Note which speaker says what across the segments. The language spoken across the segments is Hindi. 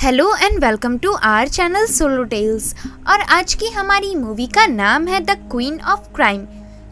Speaker 1: Hello and welcome to our channel Solo Tales. और आज की हमारी मूवी का नाम है द क्वीन ऑफ क्राइम।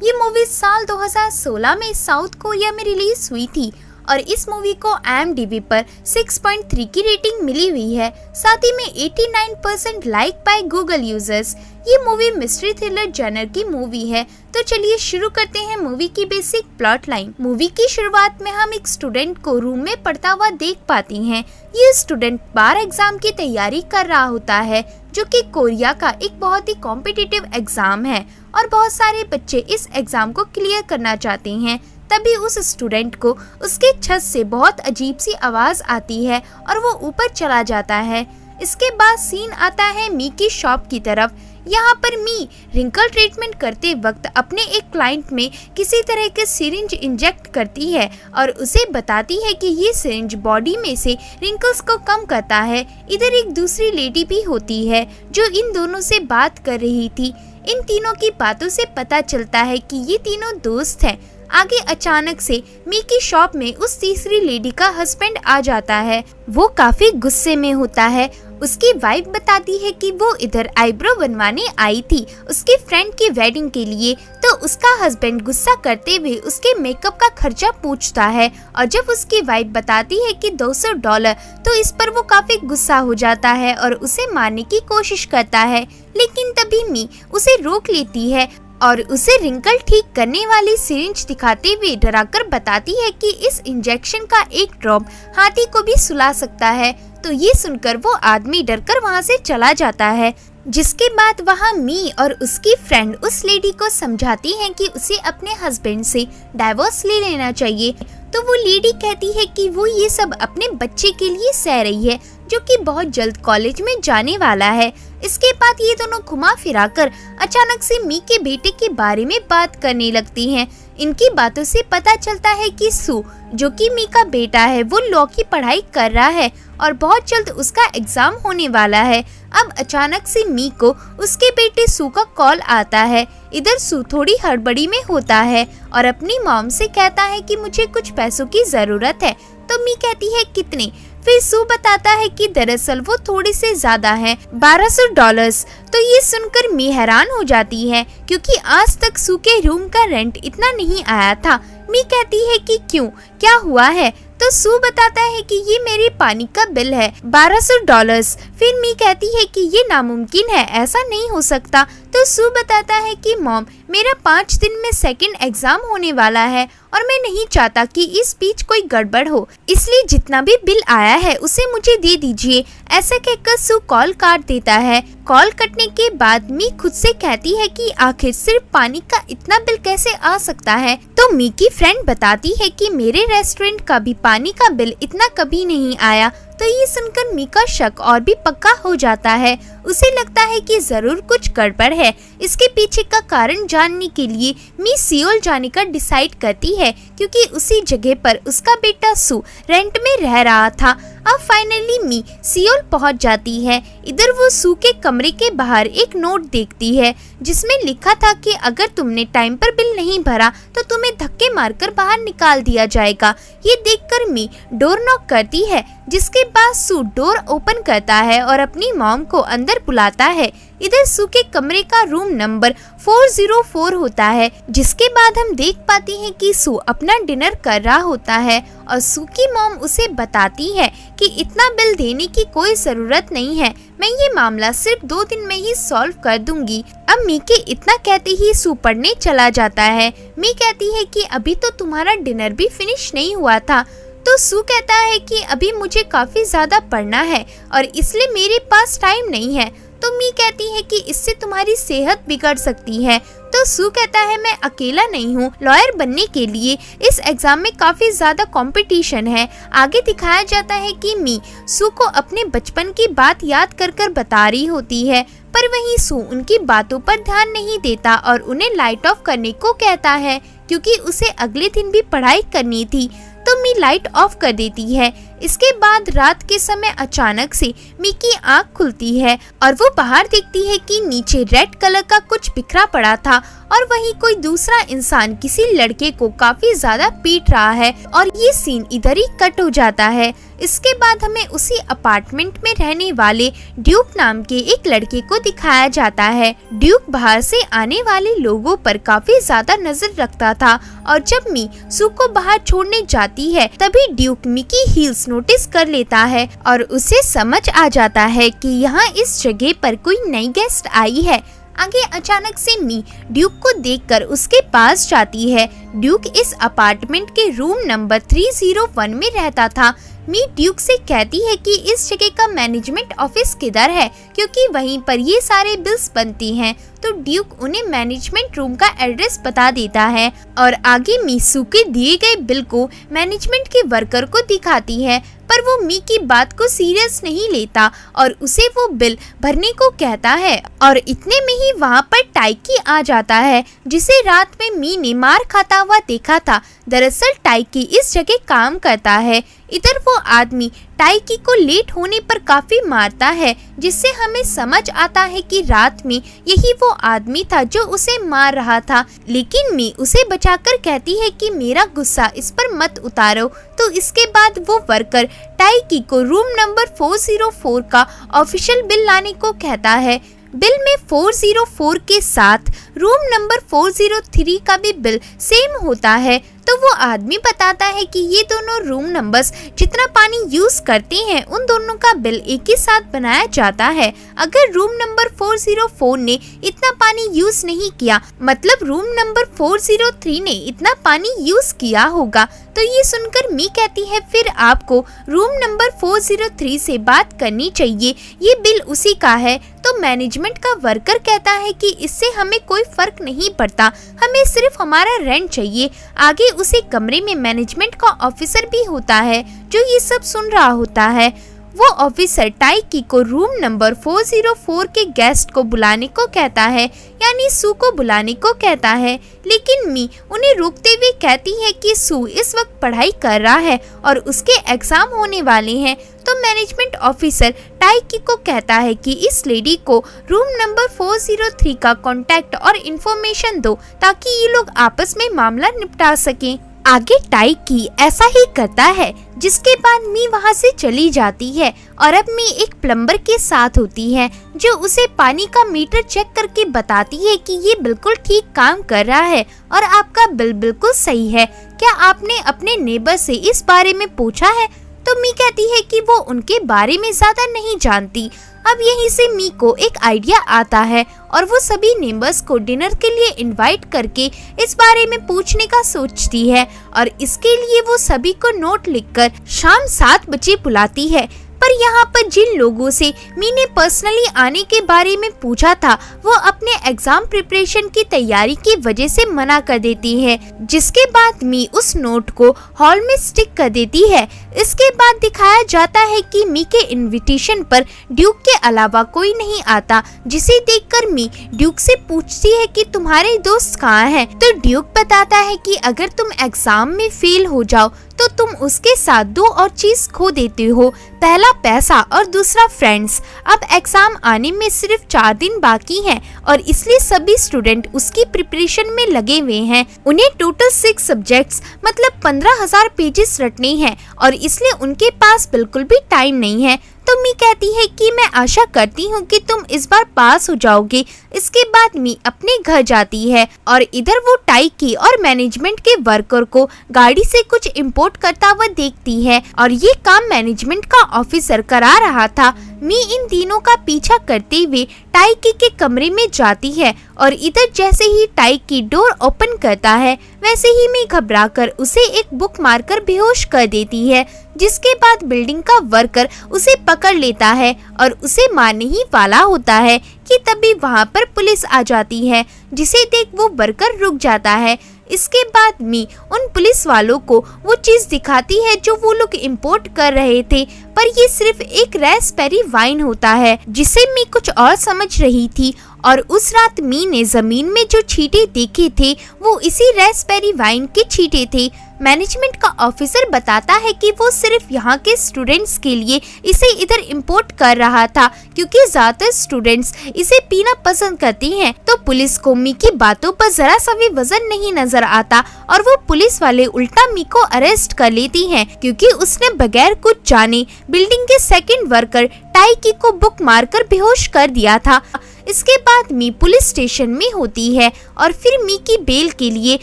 Speaker 1: ये मूवी साल 2016 में साउथ कोरिया में रिलीज हुई थी और इस मूवी को IMDb पर 6.3 की रेटिंग मिली हुई है, साथ ही में 89% लाइक बाय गूगल यूजर्स। ये मूवी मिस्ट्री थ्रिलर जॉनर की मूवी है। तो चलिए शुरू करते हैं मूवी की बेसिक प्लॉट लाइन। मूवी की शुरुआत में हम एक स्टूडेंट को रूम में पढ़ता हुआ देख पाते हैं। ये स्टूडेंट बार एग्जाम की तैयारी कर रहा होता है, जो कि कोरिया का एक बहुत ही कॉम्पिटिटिव एग्जाम है और बहुत सारे बच्चे इस एग्जाम को क्लियर करना चाहते हैं। तभी उस स्टूडेंट को उसके छत से बहुत अजीब सी आवाज आती है और वो ऊपर चला जाता है। इसके बाद सीन आता है मी की शॉप की तरफ। यहाँ पर मी रिंकल ट्रीटमेंट करते वक्त अपने एक क्लाइंट में किसी तरह के सिरिंज इंजेक्ट करती है और उसे बताती है कि ये सिरिंज बॉडी में से रिंकल्स को कम करता है। इधर एक दूसरी लेडी भी होती है जो इन दोनों से बात कर रही थी। इन तीनों की बातों से पता चलता है कि ये तीनों दोस्त हैं। आगे अचानक से मी की शॉप में उस तीसरी लेडी का हस्बैंड आ जाता है। वो काफी गुस्से में होता है। उसकी वाइफ बताती है कि वो इधर आईब्रो बनवाने आई थी उसके फ्रेंड की वेडिंग के लिए। तो उसका हस्बैंड गुस्सा करते हुए उसके मेकअप का खर्चा पूछता है और जब उसकी वाइफ बताती है कि $200, तो इस पर वो काफी गुस्सा हो जाता है और उसे मारने की कोशिश करता है। लेकिन तभी मी उसे रोक लेती है और उसे रिंकल ठीक करने वाली सिरिंज दिखाते हुए डराकर बताती है कि इस इंजेक्शन का एक ड्रॉप हाथी को भी सुला सकता है। तो ये सुनकर वो आदमी डरकर वहाँ से चला जाता है। जिसके बाद वहाँ मी और उसकी फ्रेंड उस लेडी को समझाती हैं कि उसे अपने हस्बैंड से डाइवोर्स ले लेना चाहिए। तो वो लेडी कहती है कि वो ये सब अपने बच्चे के लिए सह रही है, जो कि बहुत जल्द कॉलेज में जाने वाला है। इसके बाद ये दोनों घुमा फिराकर अचानक से मी के बेटे के बारे में बात करने लगती हैं। इनकी बातों से पता चलता है कि सू, जो कि मी का बेटा है, वो लॉ की पढ़ाई कर रहा है और बहुत जल्द उसका एग्जाम होने वाला है। अब अचानक से मी को उसके बेटे सू का कॉल आता है। इधर सू थोड़ी हड़बड़ी में होता है और अपनी मॉम से कहता है कि मुझे कुछ पैसों की जरूरत है। तो मी कहती है कितने? फिर सू बताता है कि दरअसल वो थोड़े से ज्यादा है, $1200। तो ये सुनकर मी हैरान हो जाती है क्योंकि आज तक सू के रूम का रेंट इतना नहीं आया था। मी कहती है कि क्यों, क्या हुआ है? तो सू बताता है कि ये मेरे पानी का बिल है, $1200। फिर मी कहती है कि ये नामुमकिन है, ऐसा नहीं हो सकता। तो सू बताता है कि मॉम, मेरा 5 दिन में सेकंड एग्जाम होने वाला है और मैं नहीं चाहता कि इस बीच कोई गड़बड़ हो, इसलिए जितना भी बिल आया है उसे मुझे दे दीजिए। ऐसा कहकर सू कॉल काट देता है। कॉल कटने के बाद मी खुद से कहती है कि आखिर सिर्फ पानी का इतना बिल कैसे आ सकता है। तो मी की फ्रेंड बताती है कि मेरे रेस्टोरेंट का भी पानी का बिल इतना कभी नहीं आया। तो ये सुनकर मी का शक और भी पक्का हो जाता है। उसे लगता है कि जरूर कुछ गड़बड़ है। इसके पीछे का कारण जानने के लिए मी सियोल जाने का डिसाइड करती है, क्योंकि उसी जगह पर उसका बेटा सू रेंट में रह रहा था। अब फाइनली मी सियोल पहुंच जाती है। इधर वो सू के कमरे के बाहर एक नोट देखती है जिसमें लिखा था कि अगर तुमने टाइम पर बिल नहीं भरा तो तुम्हें धक्के मारकर बाहर निकाल दिया जाएगा। ये देखकर मी डोर नॉक करती है, जिसके बाद सू डोर ओपन करता है और अपनी मॉम को अंदर बुलाता है। इधर सू के कमरे का रूम नंबर 404 होता है। जिसके बाद हम देख पाते हैं कि सू अपना डिनर कर रहा होता है और सू की मॉम उसे बताती है कि इतना बिल देने की कोई जरूरत नहीं है, मैं ये मामला सिर्फ 2 दिन में ही सॉल्व कर दूंगी। अब मी के इतना कहते ही सू पढ़ने चला जाता है। मी कहती है कि अभी तो तुम्हारा डिनर भी फिनिश नहीं हुआ था। तो सू कहता है कि अभी मुझे काफी ज्यादा पढ़ना है और इसलिए मेरे पास टाइम नहीं है। तो मी कहती है कि इससे तुम्हारी सेहत बिगड़ सकती है। तो सू कहता है मैं अकेला नहीं हूँ, लॉयर बनने के लिए इस एग्जाम में काफी ज्यादा कंपटीशन है। आगे दिखाया जाता है कि मी सू को अपने बचपन की बात याद कर कर बता रही होती है, पर वहीं सू उनकी बातों पर ध्यान नहीं देता और उन्हें लाइट ऑफ करने को कहता है, क्योंकि उसे अगले दिन भी पढ़ाई करनी थी। तो मी लाइट ऑफ कर देती है। इसके बाद रात के समय अचानक से मी की आँख खुलती है और वो बाहर देखती है कि नीचे रेड कलर का कुछ बिखरा पड़ा था और वहीं कोई दूसरा इंसान किसी लड़के को काफी ज्यादा पीट रहा है और ये सीन इधर ही कट हो जाता है। इसके बाद हमें उसी अपार्टमेंट में रहने वाले ड्यूक नाम के एक लड़के को दिखाया जाता है। ड्यूक बाहर से आने वाले लोगों पर काफी ज्यादा नजर रखता था और जब मी सू को बाहर छोड़ने जाती है तभी ड्यूक मी की हील्स नोटिस कर लेता है और उसे समझ आ जाता है कि यहाँ इस जगह पर कोई नई गेस्ट आई है। आगे अचानक से मी ड्यूक को देखकर उसके पास जाती है। ड्यूक इस अपार्टमेंट के रूम नंबर 301 में रहता था। मी ड्यूक से कहती है कि इस जगह का मैनेजमेंट ऑफिस किधर है, क्योंकि वहीं पर ये सारे बिल्स बनती हैं। तो ड्यूक उन्हें मैनेजमेंट रूम का एड्रेस बता देता है और आगे मी सू के दिए गए बिल को मैनेजमेंट के वर्कर को दिखाती है, पर वो मी की बात को सीरियस नहीं लेता और उसे वो बिल भरने को कहता है। और इतने में ही वहाँ पर टाइकी आ जाता है, जिसे रात में मी ने मार खाता हुआ देखा था। दरअसल टाइकी इस जगह काम करता है। इधर वो आदमी टाइकी को लेट होने पर काफी मारता है, जिससे हमें समझ आता है कि रात में यही वो आदमी था जो उसे मार रहा था। लेकिन मी उसे बचाकर कहती है कि मेरा गुस्सा इस पर मत उतारो। तो इसके बाद वो वर्कर टाइकी को रूम नंबर 404 का ऑफिशियल बिल लाने को कहता है। बिल में 404 के साथ रूम नंबर 403 का भी बिल सेम होता है। तो वो आदमी बताता है कि ये दोनों रूम नंबर्स जितना पानी यूज करते हैं उन दोनों का बिल एक ही साथ बनाया जाता है। अगर रूम नंबर 404 ने इतना पानी यूज नहीं किया, मतलब रूम नंबर 403 ने इतना पानी यूज किया होगा। तो ये सुनकर मी कहती है फिर आपको रूम नंबर 403 से बात करनी चाहिए, ये बिल उसी का है। तो मैनेजमेंट का वर्कर कहता है कि इससे हमें कोई फर्क नहीं पड़ता, हमें सिर्फ हमारा रेंट चाहिए। आगे उसी कमरे में मैनेजमेंट का ऑफिसर भी होता है जो ये सब सुन रहा होता है। वो ऑफिसर टाइकी को रूम नंबर 404 के गेस्ट को बुलाने को कहता है, यानी सू को बुलाने को कहता है। लेकिन मी उन्हें रोकते हुए कहती है कि सू इस वक्त पढ़ाई कर रहा है और उसके एग्जाम होने वाले हैं। तो मैनेजमेंट ऑफिसर टाइकी को कहता है कि इस लेडी को रूम नंबर 403 का कांटेक्ट और इन्फॉर्मेशन दो, ताकि ये लोग आपस में मामला निपटा सकें। आगे टाइकी ऐसा ही करता है, जिसके बाद मी वहाँ से चली जाती है और अब मी एक प्लम्बर के साथ होती है जो उसे पानी का मीटर चेक करके बताती है कि ये बिल्कुल ठीक काम कर रहा है और आपका बिल बिल्कुल सही है। क्या आपने अपने नेबर से इस बारे में पूछा है? तो मी कहती है कि वो उनके बारे में ज्यादा नहीं जानती। अब यहीं से मी को एक आइडिया आता है और वो सभी नेबर्स को डिनर के लिए इनवाइट करके इस बारे में पूछने का सोचती है और इसके लिए वो सभी को नोट लिखकर शाम 7 बजे बुलाती है। पर यहाँ पर जिन लोगों से मी ने पर्सनली आने के बारे में पूछा था वो अपने एग्जाम प्रिपरेशन की तैयारी की वजह से मना कर देती है, जिसके बाद मी उस नोट को हॉल में स्टिक कर देती है। इसके बाद दिखाया जाता है कि मी के इनविटेशन पर ड्यूक के अलावा कोई नहीं आता, जिसे देखकर मी ड्यूक से पूछती है कि तुम्हारे दोस्त कहाँ हैं? तो ड्यूक बताता है कि अगर तुम एग्जाम में फेल हो जाओ तो तुम उसके साथ 2 और चीज खो देते हो, पहला पैसा और दूसरा फ्रेंड्स। अब एग्जाम आने में सिर्फ 4 दिन बाकी हैं और इसलिए सभी स्टूडेंट उसकी प्रिपरेशन में लगे हुए हैं। उन्हें टोटल 6 सब्जेक्ट्स मतलब 15,000 पेजेस रटने हैं और इसलिए उनके पास बिल्कुल भी टाइम नहीं है। तो मी कहती है कि मैं आशा करती हूँ कि तुम इस बार पास हो जाओगे। इसके बाद मी अपने घर जाती है और इधर वो टाइकी और मैनेजमेंट के वर्कर को गाड़ी से कुछ इंपोर्ट करता हुआ देखती है और ये काम मैनेजमेंट का ऑफिसर करा रहा था। मी इन तीनों का पीछा करते हुए टाइकी के कमरे में जाती है और इधर जैसे ही टाइकी डोर ओपन करता है वैसे ही मी घबराकर उसे एक बुक मारकर बेहोश कर देती है, जिसके बाद बिल्डिंग का वर्कर उसे पकड़ लेता है और उसे मारने ही वाला होता है कि तभी वहाँ पर पुलिस आ जाती है, जिसे देख वो वर्कर रुक जाता है। इसके बाद मी उन पुलिस वालों को वो चीज दिखाती है जो वो लोग इंपोर्ट कर रहे थे, पर ये सिर्फ एक रास्पबेरी वाइन होता है, जिसे मी कुछ और समझ रही थी। और उस रात मी ने जमीन में जो छींटे देखे थे वो इसी रास्पबेरी वाइन के छींटे थे। मैनेजमेंट का ऑफिसर बताता है कि वो सिर्फ यहाँ के स्टूडेंट्स के लिए इसे इधर इंपोर्ट कर रहा था क्योंकि ज्यादातर स्टूडेंट्स इसे पीना पसंद करती हैं। तो पुलिस को मी की बातों पर जरा सा भी वजन नहीं नजर आता और वो पुलिस वाले उल्टा मी को अरेस्ट कर लेती हैं क्योंकि उसने बगैर कुछ जाने बिल्डिंग के सेकंड वर्कर टाइकी को बुक मारकर बेहोश कर दिया था। इसके बाद मी पुलिस स्टेशन में होती है और फिर मी की बेल के लिए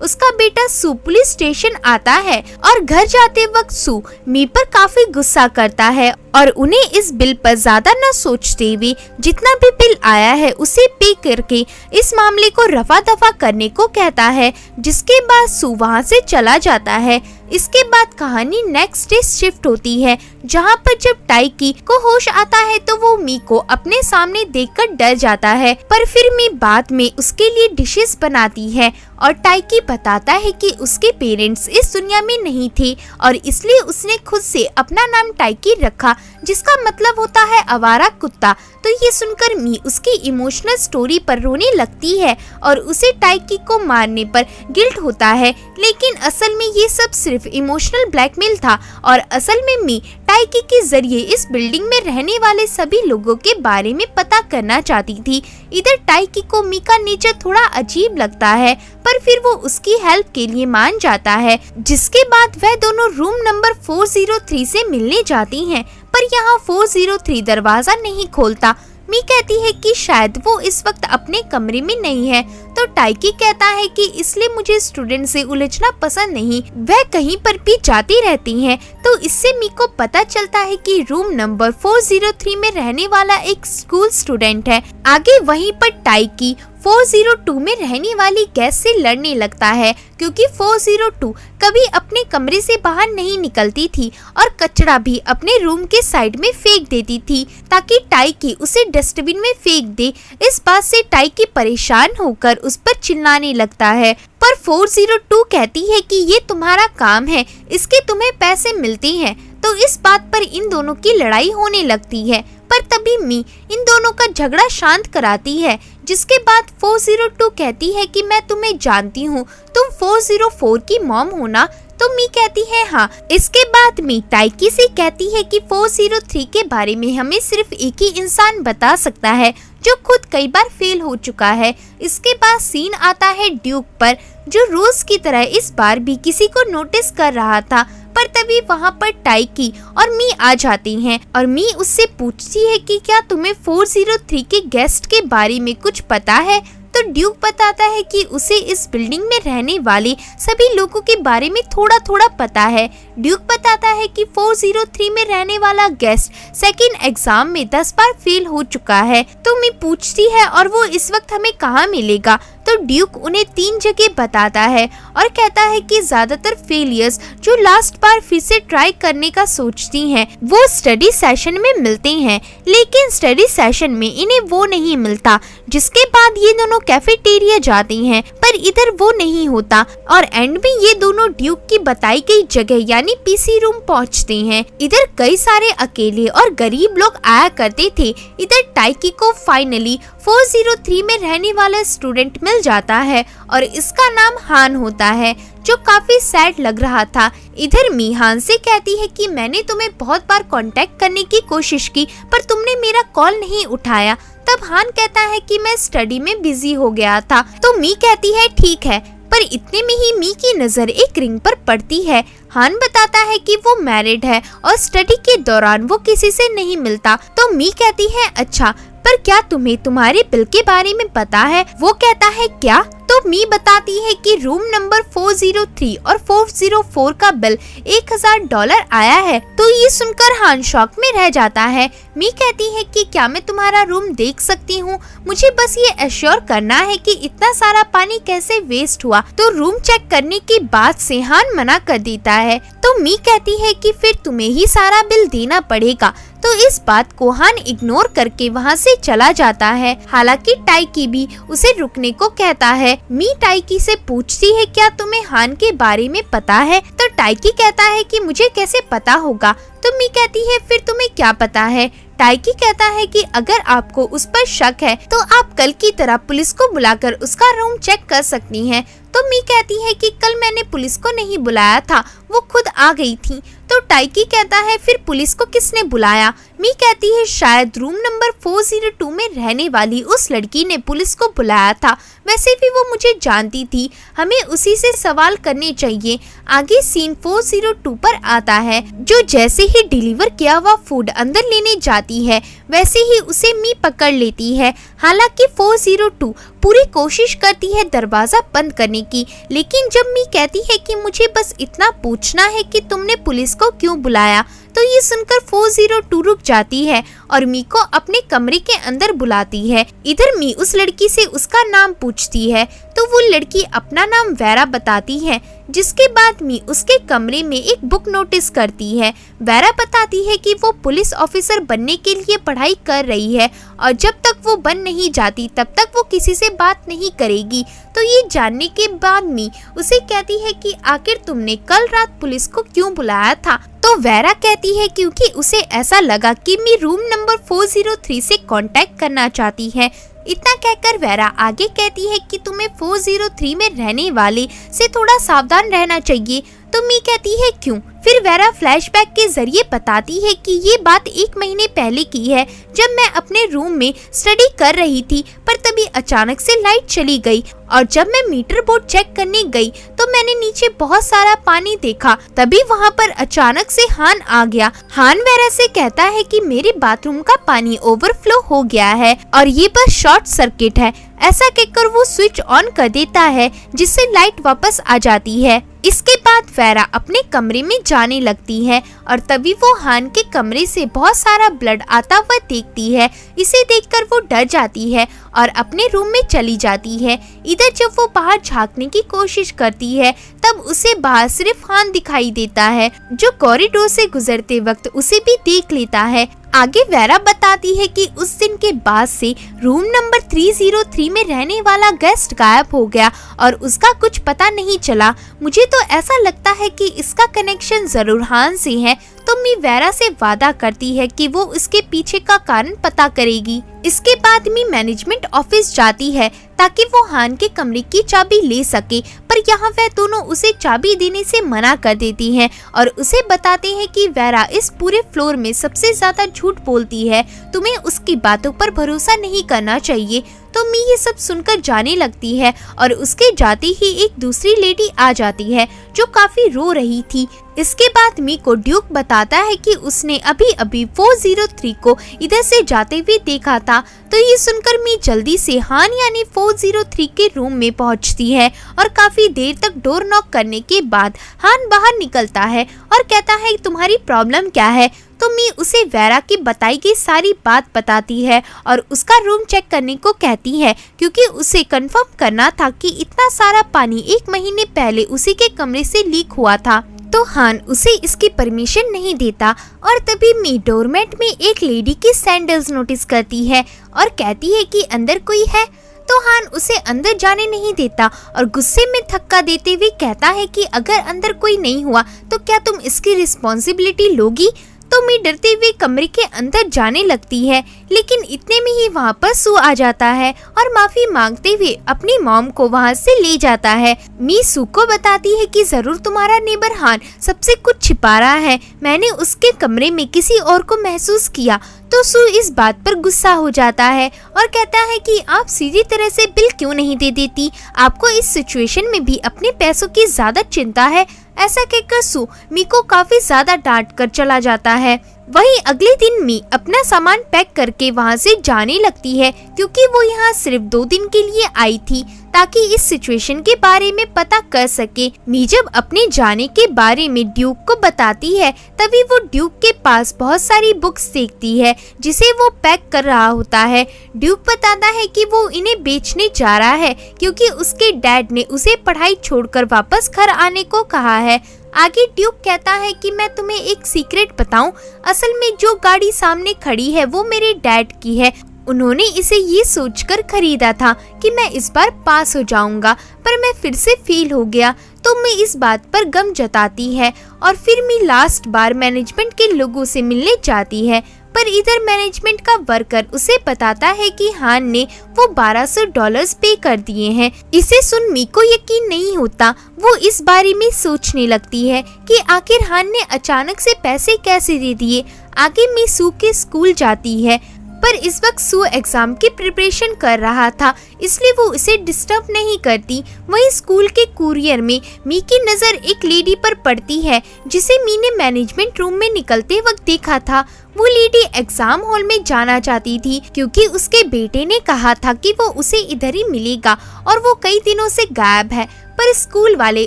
Speaker 1: उसका बेटा सू पुलिस स्टेशन आता है और घर जाते वक्त सू मी पर काफी गुस्सा करता है और उन्हें इस बिल पर ज्यादा न सोचते हुए जितना भी बिल आया है उसे पे करके इस मामले को रफा दफा करने को कहता है, जिसके बाद सू वहां से चला जाता है। इसके बाद कहानी नेक्स्ट डे शिफ्ट होती है जहां पर जब टाइकी को होश आता है तो वो मी को अपने सामने देखकर डर जाता है, पर फिर मी बाद में उसके लिए डिशेस बनाती है और टाइकी बताता है कि उसके पेरेंट्स इस दुनिया में नहीं थे और इसलिए उसने खुद से अपना नाम टाइकी रखा जिसका मतलब होता है आवारा कुत्ता। तो ये सुनकर मी उसकी इमोशनल स्टोरी पर रोने लगती है और उसे टाइकी को मारने पर गिल्ट होता है, लेकिन असल में ये सब सिर्फ इमोशनल ब्लैकमेल था और असल में मी टाइकी के जरिए इस बिल्डिंग में रहने वाले सभी लोगों के बारे में पता करना चाहती थी। इधर टाइकी को मी का नेचर थोड़ा अजीब लगता है पर फिर वो उसकी हेल्प के लिए मान जाता है, जिसके बाद वह दोनों रूम नंबर 403 से मिलने जाती हैं, पर यहाँ 403 दरवाजा नहीं खोलता। मी कहती है कि शायद वो इस वक्त अपने कमरे में नहीं है, तो टाइकी कहता है कि इसलिए मुझे स्टूडेंट से उलझना पसंद नहीं, वह कहीं पर भी जाती रहती हैं। तो इससे मी को पता चलता है कि रूम नंबर 403 में रहने वाला एक स्कूल स्टूडेंट है। आगे वहीं पर टाइकी 402 में रहने वाली गैस से लड़ने लगता है क्योंकि 402 कभी अपने कमरे से बाहर नहीं निकलती थी और कचरा भी अपने रूम के साइड में फेंक देती थी ताकि टाइकी उसे डस्टबिन में फेंक दे। इस बात से टाइकी परेशान होकर उस पर चिल्लाने लगता है, पर 402 कहती है कि ये तुम्हारा काम है, इसके तुम्हें पैसे मिलते हैं। तो इस बात पर इन दोनों की लड़ाई होने लगती है, पर तभी मी इन दोनों का झगड़ा शांत कराती है, जिसके बाद 402 कहती है कि मैं तुम्हें जानती हूँ, तुम 404 की मॉम हो ना? तो मी कहती है हाँ। इसके बाद मी टाइकी से कहती है कि 403 के बारे में हमें सिर्फ एक ही इंसान बता सकता है जो खुद कई बार फेल हो चुका है। इसके बाद सीन आता है ड्यूक पर, जो रोज की तरह इस बार भी किसी को नोटिस कर रहा था, पर तभी वहाँ पर टाइकी और मी आ जाती हैं और मी उससे पूछती है कि क्या तुम्हें 403 के गेस्ट के बारे में कुछ पता है? तो ड्यूक बताता है कि उसे इस बिल्डिंग में रहने वाले सभी लोगों के बारे में थोड़ा थोड़ा पता है। ड्यूक बताता है कि 403 में रहने वाला गेस्ट सेकंड एग्जाम में 10 बार फेल हो चुका है। तो मी पूछती है और वो इस वक्त हमें कहाँ मिलेगा? तो ड्यूक उन्हें 3 जगह बताता है और कहता है कि ज्यादातर फेलियर्स जो लास्ट बार फिर से ट्राई करने का सोचती हैं वो स्टडी सेशन में मिलते हैं, लेकिन स्टडी सेशन में इन्हें वो नहीं मिलता। जिसके बाद ये दोनों कैफेटेरिया जाती हैं, पर इधर वो नहीं होता और एंड में ये दोनों ड्यूक की बताई गई जगह यानी पीसी रूम पहुंचते हैं। इधर कई सारे अकेले और गरीब लोग आया करते थे। इधर टाइकी को फाइनली 403 में रहने वाला स्टूडेंट मिल जाता है और इसका नाम हान होता है, जो काफी सैड लग रहा था। इधर मी हान से कहती है कि मैंने तुम्हें बहुत बार कांटेक्ट करने की कोशिश की पर तुमने मेरा कॉल नहीं उठाया। तब हान कहता है कि मैं स्टडी में बिजी हो गया था। तो मी कहती है ठीक है, पर इतने में ही मी की नजर एक रिंग पर पड़ती है। हान बताता है कि वो मैरिड है और स्टडी के दौरान वो किसी से नहीं मिलता। तो मी कहती है अच्छा, पर क्या तुम्हें तुम्हारे बिल के बारे में पता है? वो कहता है क्या? तो मी बताती है कि रूम नंबर 403 और 404 का बिल $1000 आया है। तो ये सुनकर हान शॉक में रह जाता है। मी कहती है कि क्या मैं तुम्हारा रूम देख सकती हूँ? मुझे बस ये एश्योर करना है कि इतना सारा पानी कैसे वेस्ट हुआ। तो रूम चेक करने के बाद से हान मना कर देता है। तो मी कहती है कि फिर तुम्हें ही सारा बिल देना पड़ेगा। तो इस बात को हान इग्नोर करके वहाँ से चला जाता है। हालांकि टाइकी भी उसे रुकने को कहता है। मी टाइकी से पूछती है क्या तुम्हें हान के बारे में पता है? तो टाइकी कहता है कि मुझे कैसे पता होगा। तो मी कहती है फिर तुम्हें क्या पता है? टाइकी कहता है कि अगर आपको उस पर शक है तो आप कल की तरह पुलिस को बुलाकर उसका रूम चेक कर सकती हैं। तो मी कहती है कि कल मैंने पुलिस को नहीं बुलाया था, वो खुद आ गई थी। तो टाइकी कहता है फिर पुलिस को किसने बुलाया? मी कहती है शायद रूम नंबर 402 में रहने वाली उस लड़की ने पुलिस को बुलाया था। वैसे भी वो मुझे जानती थी, हमें उसी से सवाल करने चाहिए। आगे सीन 402 पर आता है, जो जैसे ही डिलीवर किया हुआ फूड अंदर लेने जाती है वैसे ही उसे मी पकड़ लेती है। हालांकि 402 पूरी कोशिश करती है दरवाजा बंद करने की, लेकिन जब मी कहती है कि मुझे बस इतना पूछना है कि तुमने पुलिस को क्यों बुलाया, तो ये सुनकर 402 रुक जाती है और मी को अपने कमरे के अंदर बुलाती है। इधर मी उस लड़की से उसका नाम पूछती है तो वो लड़की अपना नाम वेरा बताती है, जिसके बाद मी उसके कमरे में एक बुक नोटिस करती है। वेरा बताती है कि वो पुलिस ऑफिसर बनने के लिए पढ़ाई कर रही है और जब तक वो बन नहीं जाती तब तक वो किसी से बात नहीं करेगी। तो ये जानने के बाद मी उसे कहती है कि आखिर तुमने कल रात पुलिस को क्यों बुलाया था? तो वेरा कहती है क्योंकि उसे ऐसा लगा कि मी रूम नंबर 403 से कांटेक्ट करना चाहती है। इतना कहकर वेरा आगे कहती है कि तुम्हें 403 में रहने वाले से थोड़ा सावधान रहना चाहिए। तो मी कहती है क्यों? फिर वेरा फ्लैशबैक के जरिए बताती है कि ये बात 1 महीने पहले की है, जब मैं अपने रूम में स्टडी कर रही थी, पर तभी अचानक से लाइट चली गई और जब मैं मीटर बोर्ड चेक करने गई तो मैंने नीचे बहुत सारा पानी देखा। तभी वहाँ पर अचानक से हान आ गया। हान वेरा से कहता है कि मेरे बाथरूम का पानी ओवरफ्लो हो गया है और ये बस शॉर्ट सर्किट है। ऐसा कहकर वो स्विच ऑन कर देता है जिससे लाइट वापस आ जाती है। इसके बाद वेरा अपने कमरे में जाने लगती है और तभी वो हान के कमरे से बहुत सारा ब्लड आता हुआ देखती है। इसे देखकर वो डर जाती है और अपने रूम में चली जाती है। इधर जब वो बाहर झांकने की कोशिश करती है तब उसे बाहर सिर्फ हान दिखाई देता है, जो कॉरिडोर से गुजरते वक्त उसे भी देख लेता है। आगे वेरा बताती है कि उस दिन के बाद से रूम नंबर 303 में रहने वाला गेस्ट गायब हो गया और उसका कुछ पता नहीं चला। मुझे तो ऐसा लगता है कि इसका कनेक्शन जरूर हान से है। तो मी वेरा से वादा करती है कि वो इसके पीछे का कारण पता करेगी। इसके बाद मी मैनेजमेंट ऑफिस जाती है ताकि वो हान के कमरे की चाबी ले सके, पर यहाँ वह दोनों उसे चाबी देने से मना कर देती हैं और उसे बताते हैं कि वेरा इस पूरे फ्लोर में सबसे ज्यादा झूठ बोलती है, तुम्हें उसकी बातों पर भरोसा नहीं करना चाहिए। तो मी ये सब सुनकर जाने लगती है और उसके जाते ही एक दूसरी लेडी आ जाती है जो काफी रो रही थी। इसके बाद मी को ड्यूक बताता है कि उसने अभी अभी 403 को इधर से जाते हुए देखा था। तो ये सुनकर मी जल्दी से हान यानी 403 के रूम में पहुंचती है और काफी देर तक डोर नॉक करने के बाद हान बाहर निकलता है और कहता है तुम्हारी प्रॉब्लम क्या है? तो मी उसे वेरा की बताई गई सारी बात बताती है और उसका रूम चेक करने को कहती है, क्योंकि उसे कंफर्म करना था कि इतना सारा पानी 1 महीने पहले उसी के कमरे से लीक हुआ था। तो हान उसे इसकी परमिशन नहीं देता और तभी मी डोरमेट में एक लेडी की सैंडल्स नोटिस करती है और कहती है कि अंदर कोई है। तो हान उसे अंदर जाने नहीं देता और गुस्से में धक्का देते हुए कहता है कि अगर अंदर कोई नहीं हुआ तो क्या तुम इसकी रिस्पॉन्सिबिलिटी लोगी? तो मी डरते हुए कमरे के अंदर जाने लगती है, लेकिन इतने में ही वहाँ पर सू आ जाता है और माफी मांगते हुए अपनी मॉम को वहाँ से ले जाता है। मी सू को बताती है कि जरूर तुम्हारा नेबर हान सबसे कुछ छिपा रहा है, मैंने उसके कमरे में किसी और को महसूस किया। तो सू इस बात पर गुस्सा हो जाता है और कहता है कि आप सीधी तरह से बिल क्यों नहीं दे देती, आपको इस सिचुएशन में भी अपने पैसों की ज्यादा चिंता है। ऐसा कहकर सू मी को काफी ज्यादा डांट कर चला जाता है। वहीं अगले दिन मी अपना सामान पैक करके वहां से जाने लगती है, क्योंकि वो यहाँ सिर्फ 2 दिन के लिए आई थी ताकि इस सिचुएशन के बारे में पता कर सके। मी जब अपने जाने के बारे में ड्यूक को बताती है तभी वो ड्यूक के पास बहुत सारी बुक्स देखती है जिसे वो पैक कर रहा होता है। ड्यूक बताता है कि वो इन्हें बेचने जा रहा है क्योंकि उसके डैड ने उसे पढ़ाई छोड़कर वापस घर आने को कहा है। आगे ड्यूक कहता है कि मैं तुम्हें एक सीक्रेट बताऊं, असल में जो गाड़ी सामने खड़ी है वो मेरे डैड की है। उन्होंने इसे ये सोचकर खरीदा था कि मैं इस बार पास हो जाऊंगा, पर मैं फिर से फेल हो गया। तो मैं इस बात पर गम जताती है और फिर मैं लास्ट बार मैनेजमेंट के लोगों से मिलने जाती है। पर इधर मैनेजमेंट का वर्कर उसे बताता है कि हान ने वो $1200 पे कर दिए हैं। इसे सुन मी को यकीन नहीं होता। वो इस बारे में सोचने लगती है कि आखिर हान ने अचानक से पैसे कैसे दे दिए। आगे मी सू के स्कूल जाती है, पर इस वक्त सू एग्जाम की प्रिपरेशन कर रहा था, इसलिए वो उसे डिस्टर्ब नहीं करती। वहीं स्कूल के कुरियर में मी की नजर एक लेडी पर पड़ती है जिसे मी ने मैनेजमेंट रूम में निकलते वक्त देखा था। वो लेडी एग्जाम हॉल में जाना चाहती थी क्योंकि उसके बेटे ने कहा था कि वो उसे इधर ही मिलेगा और वो कई दिनों से गायब है, पर स्कूल वाले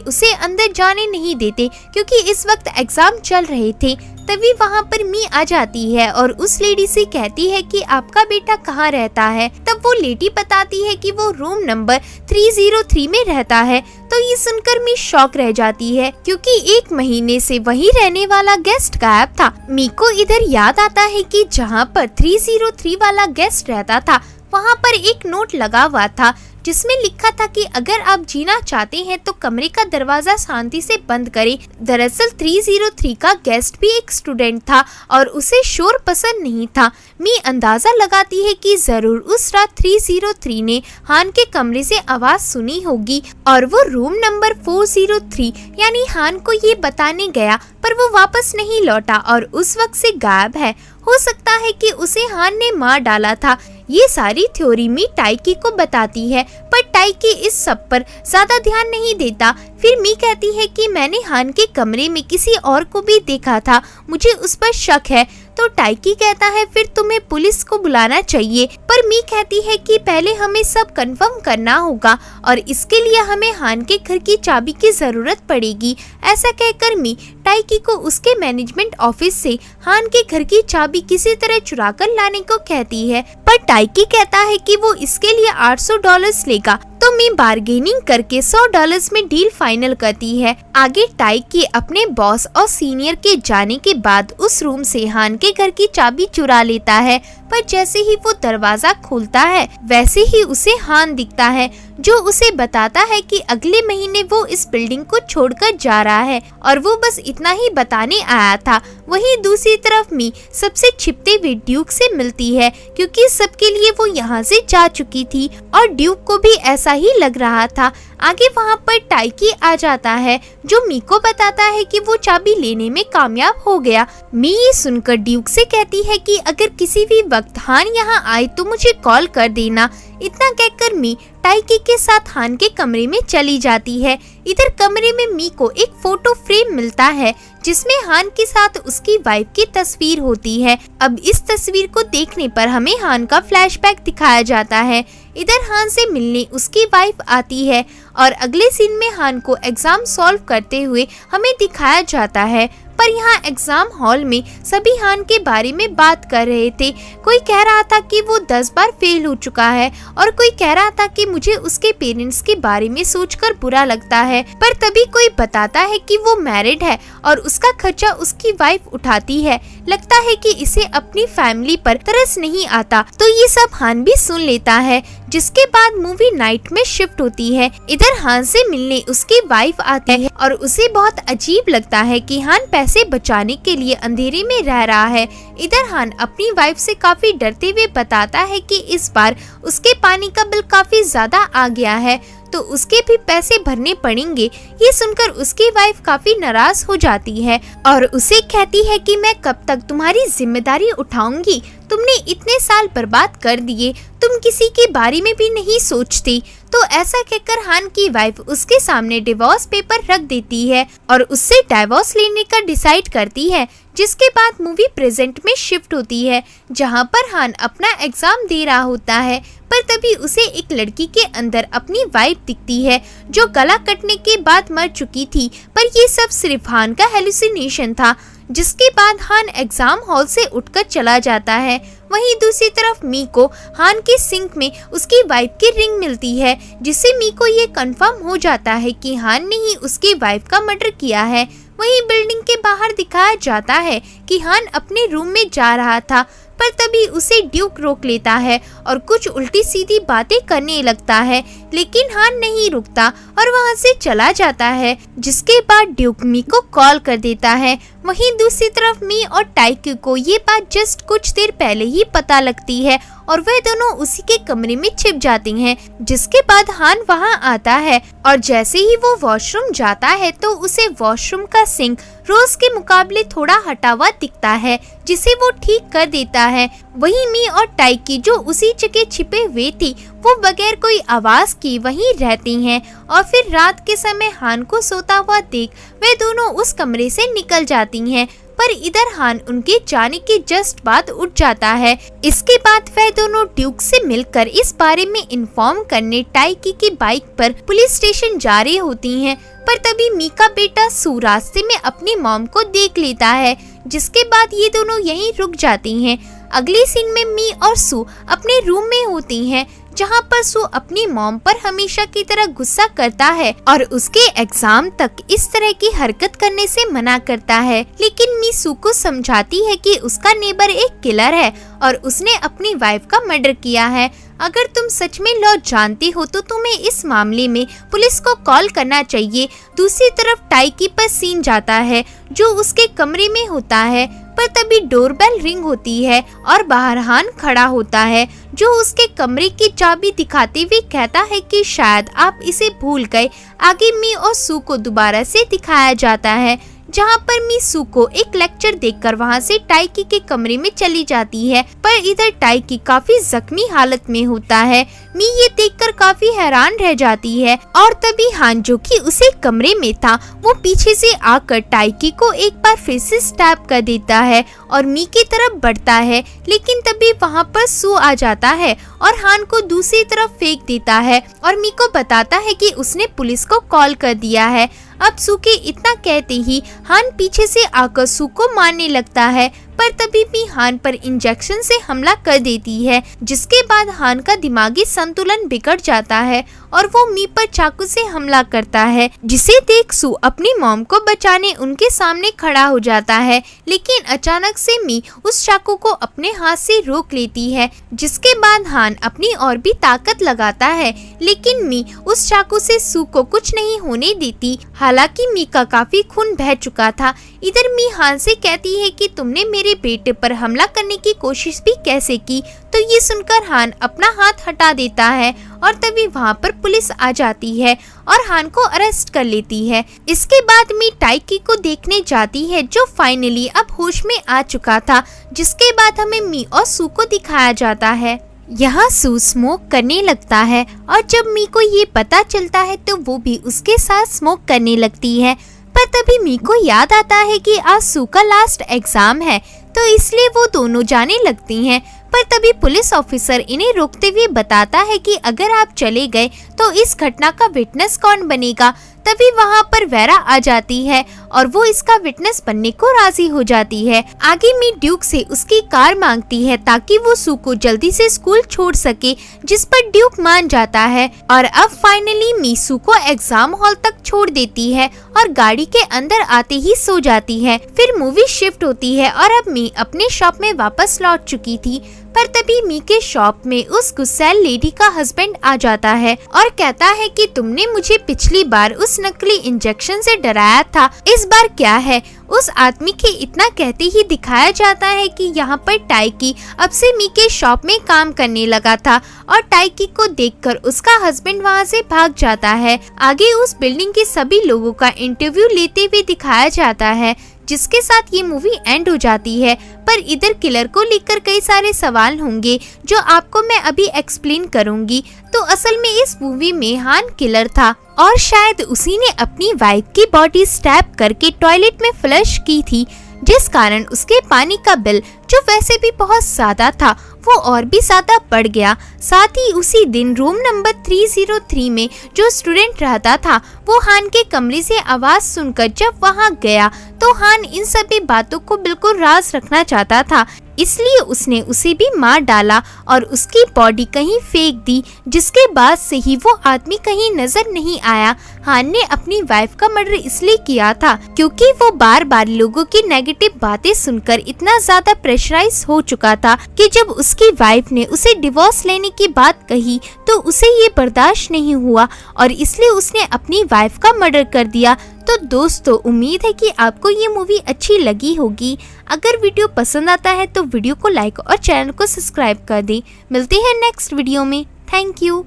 Speaker 1: उसे अंदर जाने नहीं देते क्योंकि इस वक्त एग्जाम चल रहे थे। तभी वहाँ पर मी आ जाती है और उस लेडी से कहती है कि आपका बेटा कहाँ रहता है। तब वो लेडी बताती है कि वो रूम नंबर 303 में रहता है। तो ये सुनकर मी शॉक रह जाती है क्योंकि 1 महीने से वहीं रहने वाला गेस्ट गायब था। मी को इधर याद आता है कि जहाँ पर 303 वाला गेस्ट रहता था वहाँ पर एक नोट लगा हुआ था जिसमें लिखा था कि अगर आप जीना चाहते हैं तो कमरे का दरवाजा शांति से बंद करें। दरअसल 303 का गेस्ट भी एक स्टूडेंट था और उसे शोर पसंद नहीं था। मी अंदाजा लगाती है कि जरूर उस रात 303 ने हान के कमरे से आवाज सुनी होगी और वो रूम नंबर 403 यानी हान को ये बताने गया, पर वो वापस नहीं लौटा और उस वक्त से गायब है। हो सकता है कि उसे हान ने मार डाला था। ये सारी थ्योरी मी टाइकी को बताती है, पर टाइकी इस सब पर ज्यादा ध्यान नहीं देता। फिर मी कहती है कि मैंने हान के कमरे में किसी और को भी देखा था, मुझे उस पर शक है। तो टाइकी कहता है फिर तुम्हें पुलिस को बुलाना चाहिए, पर मी कहती है कि पहले हमें सब कंफर्म करना होगा और इसके लिए हमें हान के घर की चाबी की जरूरत पड़ेगी। ऐसा कहकर मी टाइकी को उसके मैनेजमेंट ऑफिस से हान के घर की चाबी किसी तरह चुरा कर लाने को कहती है, पर टाइकी कहता है कि वो इसके लिए $800 लेगा। तो मी बार्गेनिंग करके $100 में डील फाइनल करती है। आगे टाइकी अपने बॉस और सीनियर के जाने के बाद उस रूम से हान के घर की चाबी चुरा लेता है, पर जैसे ही वो दरवाजा खोलता है वैसे ही उसे हान दिखता है जो उसे बताता है कि अगले महीने वो इस बिल्डिंग को छोड़कर जा रहा है और वो बस इतना ही बताने आया था। वहीं दूसरी तरफ मी सबसे छिपते हुए ड्यूक से मिलती है क्योंकि सबके लिए वो यहाँ से जा चुकी थी और ड्यूक को भी ऐसा ही लग रहा था। आगे वहाँ पर टाइकी आ जाता है जो मी को बताता है कि वो चाबी लेने में कामयाब हो गया। मी ये सुनकर ड्यूक से कहती है कि अगर किसी भी वक्त हान यहाँ आए तो मुझे कॉल कर देना। इतना कहकर मी टाइकी के साथ हान के कमरे में चली जाती है। इधर कमरे में मी को एक फोटो फ्रेम मिलता है जिसमें हान के साथ उसकी वाइफ की तस्वीर होती है। अब इस तस्वीर को देखने पर हमें हान का फ्लैशबैक दिखाया जाता है। इधर हान से मिलने उसकी वाइफ आती है और अगले सीन में हान को एग्जाम सॉल्व करते हुए हमें दिखाया जाता है। पर यहाँ एग्जाम हॉल में सभी हान के बारे में बात कर रहे थे। कोई कह रहा था कि वो 10 बार फेल हो चुका है और कोई कह रहा था कि मुझे उसके पेरेंट्स के बारे में सोचकर बुरा लगता है। पर तभी कोई बताता है कि वो मैरिड है और उसका खर्चा उसकी वाइफ उठाती है। लगता है कि इसे अपनी फैमिली पर तरस नहीं आता। तो ये सब हान भी सुन लेता है, जिसके बाद मूवी नाइट में शिफ्ट होती है। इधर हान से मिलने उसकी वाइफ आती है और उसे बहुत अजीब लगता है कि हान पैसे बचाने के लिए अंधेरे में रह रहा है। इधर हान अपनी वाइफ से काफी डरते हुए बताता है कि इस बार उसके पानी का बिल काफी ज्यादा आ गया है तो उसके भी पैसे भरने पड़ेंगे। ये सुनकर उसकी वाइफ काफी नाराज हो जाती है और उसे कहती है कि मैं कब तक तुम्हारी जिम्मेदारी उठाऊंगी, तुमने इतने साल बर्बाद कर दिए, तुम किसी के बारे में भी नहीं सोचती। तो ऐसा कहकर हान की वाइफ उसके सामने डिवोर्स पेपर रख देती है और उससे डाइवोर्स लेने का डिसाइड करती है। जिसके बाद मूवी प्रेजेंट में शिफ्ट होती है जहां पर हान अपना एग्जाम दे रहा होता है। पर तभी उसे एक लड़की के अंदर अपनी वाइफ दिखती है जो गला कटने के बाद मर चुकी थी, पर ये सब सिर्फ हान का हेलुसिनेशन था। जिसके बाद हान एग्जाम हॉल से उठकर चला जाता है। वहीं दूसरी तरफ मी को हान के सिंक में उसकी वाइफ की रिंग मिलती है, जिससे मी को ये कंफर्म हो जाता है कि हान ने ही उसकी वाइफ का मर्डर किया है। वहीं बिल्डिंग के बाहर दिखाया जाता है कि हान अपने रूम में जा रहा था, पर तभी उसे ड्यूक रोक लेता है और कुछ उल्टी सीधी बातें करने लगता है। लेकिन हान नहीं रुकता और वहाँ से चला जाता है। जिसके बाद ड्यूक मी को कॉल कर देता है। वहीं दूसरी तरफ मी और टाइकी को ये बात जस्ट कुछ देर पहले ही पता लगती है और वह दोनों उसी के कमरे में छिप जाती हैं। जिसके बाद हान वहां आता है और जैसे ही वो वॉशरूम जाता है तो उसे वॉशरूम का सिंक रोज के मुकाबले थोड़ा हटा हुआ दिखता है, जिसे वो ठीक कर देता है। वहीं मी और टाइकी जो उसी जगह छिपे हुए थी वो बगैर कोई आवाज की वहीं रहती हैं और फिर रात के समय हान को सोता हुआ देख वे दोनों उस कमरे से निकल जाती हैं। पर इधर हान उनके जाने के जस्ट बाद उठ जाता है। इसके बाद वह दोनों ड्यूक से मिलकर इस बारे में इन्फॉर्म करने टाइकी की बाइक पर पुलिस स्टेशन जा रही होती हैं। पर तभी मी का बेटा सू रास्ते में अपनी मॉम को देख लेता है। जिसके बाद ये दोनों यहीं रुक जाती हैं। अगले सीन में मी और सू अपने रूम में होती हैं, जहाँ पर सू अपनी मॉम पर हमेशा की तरह गुस्सा करता है और उसके एग्जाम तक इस तरह की हरकत करने से मना करता है। लेकिन मी सू को समझाती है कि उसका नेबर एक किलर है और उसने अपनी वाइफ का मर्डर किया है। अगर तुम सच में लॉ जानती हो तो तुम्हें इस मामले में पुलिस को कॉल करना चाहिए। दूसरी तरफ टाइकी पर सीन जाता है जो उसके कमरे में होता है। पर तभी डोरबेल रिंग होती है और बाहर हान खड़ा होता है जो उसके कमरे की चाबी दिखाते हुए कहता है कि शायद आप इसे भूल गए। आगे मी और सू को दोबारा से दिखाया जाता है, जहाँ पर मी सू को एक लेक्चर देकर वहाँ से टाइकी के कमरे में चली जाती है। पर इधर टाइकी काफी जख्मी हालत में होता है। मी ये देखकर काफी हैरान रह जाती है और तभी हान जो कि उसे कमरे में था वो पीछे से आकर टाइकी को एक बार फिर से स्टैब कर देता है और मी की तरफ बढ़ता है। लेकिन तभी वहाँ पर सू आ जाता है और हान को दूसरी तरफ फेंक देता है और मी को बताता है कि उसने पुलिस को कॉल कर दिया है। अब सू के इतना कहते ही हान पीछे से आकर सू को मारने लगता है। पर तभी भी हान पर इंजेक्शन से हमला कर देती है। जिसके बाद हान का दिमागी संतुलन बिगड़ जाता है और वो मी पर चाकू से हमला करता है, जिसे देख सू अपनी मॉम को बचाने उनके सामने खड़ा हो जाता है। लेकिन अचानक से मी उस चाकू को अपने हाथ से रोक लेती है। जिसके बाद हान अपनी और भी ताकत लगाता है, लेकिन मी उस चाकू से सू को कुछ नहीं होने देती। हालांकि मी का काफी खून बह चुका था। इधर मी हान से कहती है कि तुमने मेरे बेटे पर हमला करने की कोशिश भी कैसे की। तो ये सुनकर हान अपना हाथ हटा देता है और तभी वहाँ पर पुलिस आ जाती है और हान को अरेस्ट कर लेती है। इसके बाद मी टाइकी को देखने जाती है जो फाइनली अब होश में आ चुका था। जिसके बाद हमें मी और सू को दिखाया जाता है। यहाँ सू स्मोक करने लगता है और जब मी को ये पता चलता है तो वो भी उसके साथ स्मोक करने लगती है। पर तभी मी को याद आता है कि आज सू का लास्ट एग्जाम है, तो इसलिए वो दोनों जाने लगती हैं। पर तभी पुलिस ऑफिसर इन्हें रोकते हुए बताता है कि अगर आप चले गए तो इस घटना का विटनेस कौन बनेगा। तभी वहाँ पर वेरा आ जाती है और वो इसका विटनेस बनने को राजी हो जाती है। आगे मी ड्यूक से उसकी कार मांगती है ताकि वो सू को जल्दी से स्कूल छोड़ सके, जिस पर ड्यूक मान जाता है और अब फाइनली मी सू को एग्जाम हॉल तक छोड़ देती है और गाड़ी के अंदर आते ही सो जाती है। फिर मूवी शिफ्ट होती है और अब मी अपने शॉप में वापस लौट चुकी थी। पर तभी मी के शॉप में उस गुस्सैल लेडी का हस्बैंड आ जाता है और कहता है कि तुमने मुझे पिछली बार उस नकली इंजेक्शन से डराया था, इस बार क्या है। उस आदमी के इतना कहते ही दिखाया जाता है कि यहाँ पर टाइकी अब से मी के शॉप में काम करने लगा था और टाइकी को देखकर उसका हस्बैंड वहाँ से भाग जाता है। आगे उस बिल्डिंग के सभी लोगों का इंटरव्यू लेते हुए दिखाया जाता है, जिसके साथ ये मूवी एंड हो जाती है। पर इधर किलर को लेकर कई सारे सवाल होंगे जो आपको मैं अभी एक्सप्लेन करूंगी। तो असल में इस मूवी में हान किलर था और शायद उसी ने अपनी वाइफ की बॉडी स्टैब करके टॉयलेट में फ्लश की थी, जिस कारण उसके पानी का बिल जो वैसे भी बहुत ज्यादा था वो और भी ज्यादा बढ़ गया। साथ ही उसी दिन रूम नंबर 303 में जो स्टूडेंट रहता था वो हान के कमरे से आवाज सुनकर जब वहां गया तो हान इन सभी बातों को बिल्कुल राज रखना चाहता था, इसलिए उसने उसे भी मार डाला और उसकी बॉडी कहीं फेंक दी, जिसके बाद से ही वो आदमी कहीं नजर नहीं आया। हान ने अपनी वाइफ का मर्डर इसलिए किया था क्योंकि वो बार बार लोगों की नेगेटिव बातें सुनकर इतना ज्यादा प्रेशराइज हो चुका था कि जब उसकी वाइफ ने उसे डिवोर्स लेने की बात कही तो उसे ये बर्दाश्त नहीं हुआ और इसलिए उसने अपनी वाइफ का मर्डर कर दिया। तो दोस्तों, उम्मीद है कि आपको ये मूवी अच्छी लगी होगी। अगर वीडियो पसंद आता है तो वीडियो को लाइक और चैनल को सब्सक्राइब कर दें। मिलते हैं नेक्स्ट वीडियो में। Thank you.